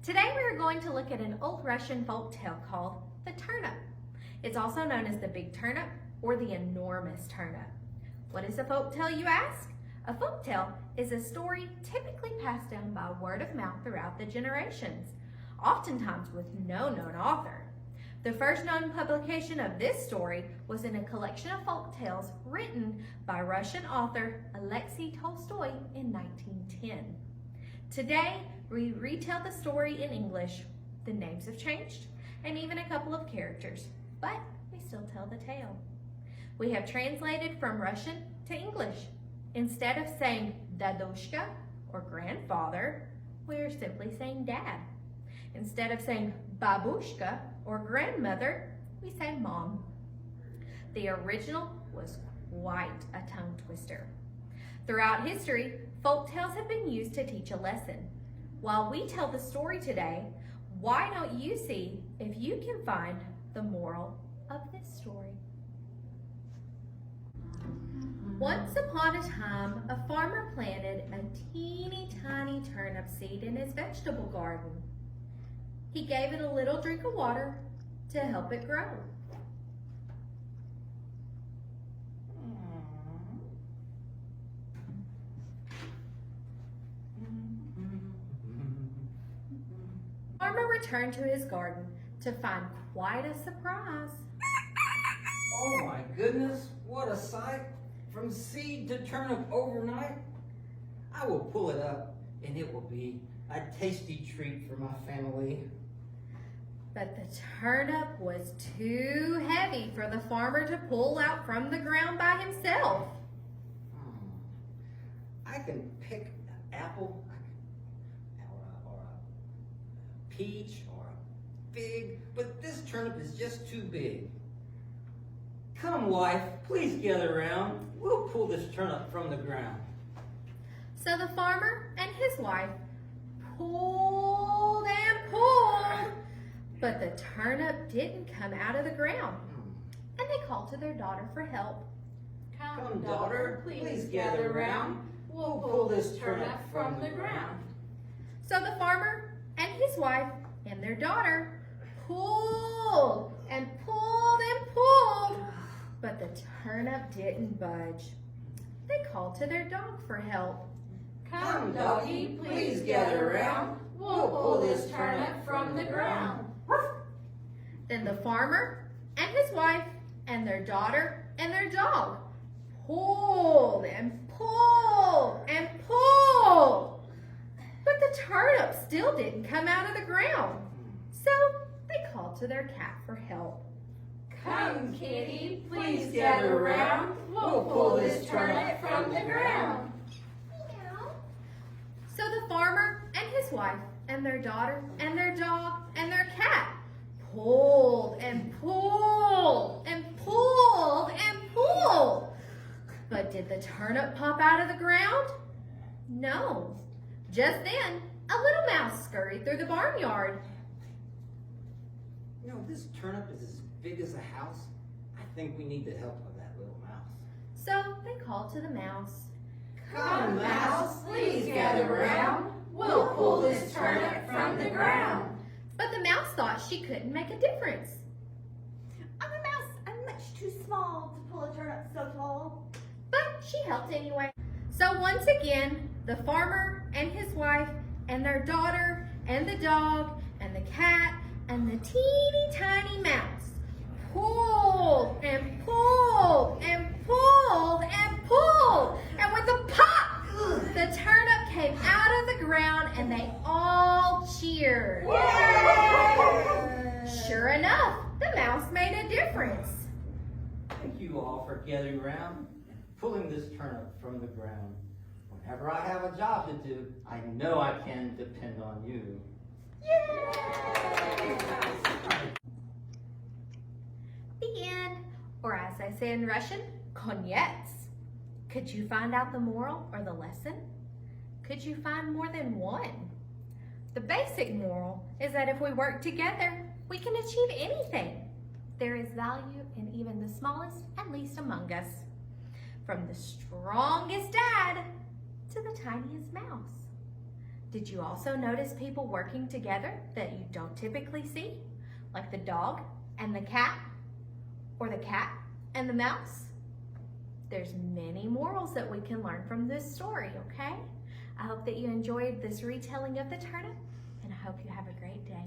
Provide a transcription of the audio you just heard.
Today we are going to look at an old Russian folk tale called the Turnip. It's also known as the Big Turnip or the Enormous Turnip. What is a folk tale, you ask? A folk tale is a story typically passed down by word of mouth throughout the generations, oftentimes with no known author. The first known publication of this story was in a collection of folk tales written by Russian author Alexei Tolstoy in 1910. Today, we retell the story in English. The names have changed, and even a couple of characters, but we still tell the tale. We have translated from Russian to English. Instead of saying dadushka or grandfather, we are simply saying dad. Instead of saying babushka or grandmother, we say mom. The original was quite a tongue twister. Throughout history, folk tales have been used to teach a lesson. While we tell the story today, why don't you see if you can find the moral of this story? Once upon a time, a farmer planted a teeny tiny turnip seed in his vegetable garden. He gave it a little drink of water to help it grow. The farmer returned to his garden to find quite a surprise. Oh my goodness, what a sight! From seed to turnip overnight. I will pull it up and it will be a tasty treat for my family. But the turnip was too heavy for the farmer to pull out from the ground by himself. I can pick an apple, or a peach, or a fig, but this turnip is just too big. Come, wife, please gather around. We'll pull this turnip from the ground. So the farmer and his wife pulled and pulled, but the turnip didn't come out of the ground. And they called to their daughter for help. Come, daughter, please gather around. We'll pull this turnip from the ground. So the farmer and his wife and their daughter pulled and pulled and pulled, but the turnip didn't budge. They called to their dog for help. Come, doggy, please gather around. We'll pull this turnip from the ground. Then the farmer and his wife and their daughter and their dog pulled and pulled and pulled, but the turnip still didn't come out of the ground. So they called to their cat for help. Come, kitty, please gather around. We'll pull this turnip from the ground. So the farmer and his wife and their daughter and their dog and their cat pulled and pulled and pulled and pulled. But did the turnip pop out of the ground? No. Just then, a little mouse scurried through the barnyard. You know, this turnip is as big as a house. I think we need the help of that little mouse. So they called to the mouse. Come, mouse, please gather around. We'll pull this turnip from the ground. But the mouse thought she couldn't make a difference. I'm a mouse. I'm much too small to pull a turnip so tall. But she helped anyway. So once again, the farmer and his wife and their daughter and the dog and the cat and the teeny tiny mouse pulled and pulled and pulled and pulled. And with a pop, the turnip came out of the ground and they all cheered. Yay! Sure enough, the mouse made a difference. Thank you all for gathering around and pulling this turnip from the ground. Whenever I have a job to do, I know I can depend on you. Yay! The end, or as I say in Russian, koniec. Could you find out the moral or the lesson? Could you find more than one? The basic moral is that if we work together, we can achieve anything. There is value in even the smallest and least among us, from the strongest dad to the tiniest mouse. Did you also notice people working together that you don't typically see? Like the dog and the cat, or the cat and the mouse? There's many morals that we can learn from this story, okay? I hope that you enjoyed this retelling of the turnip, and I hope you have a great day.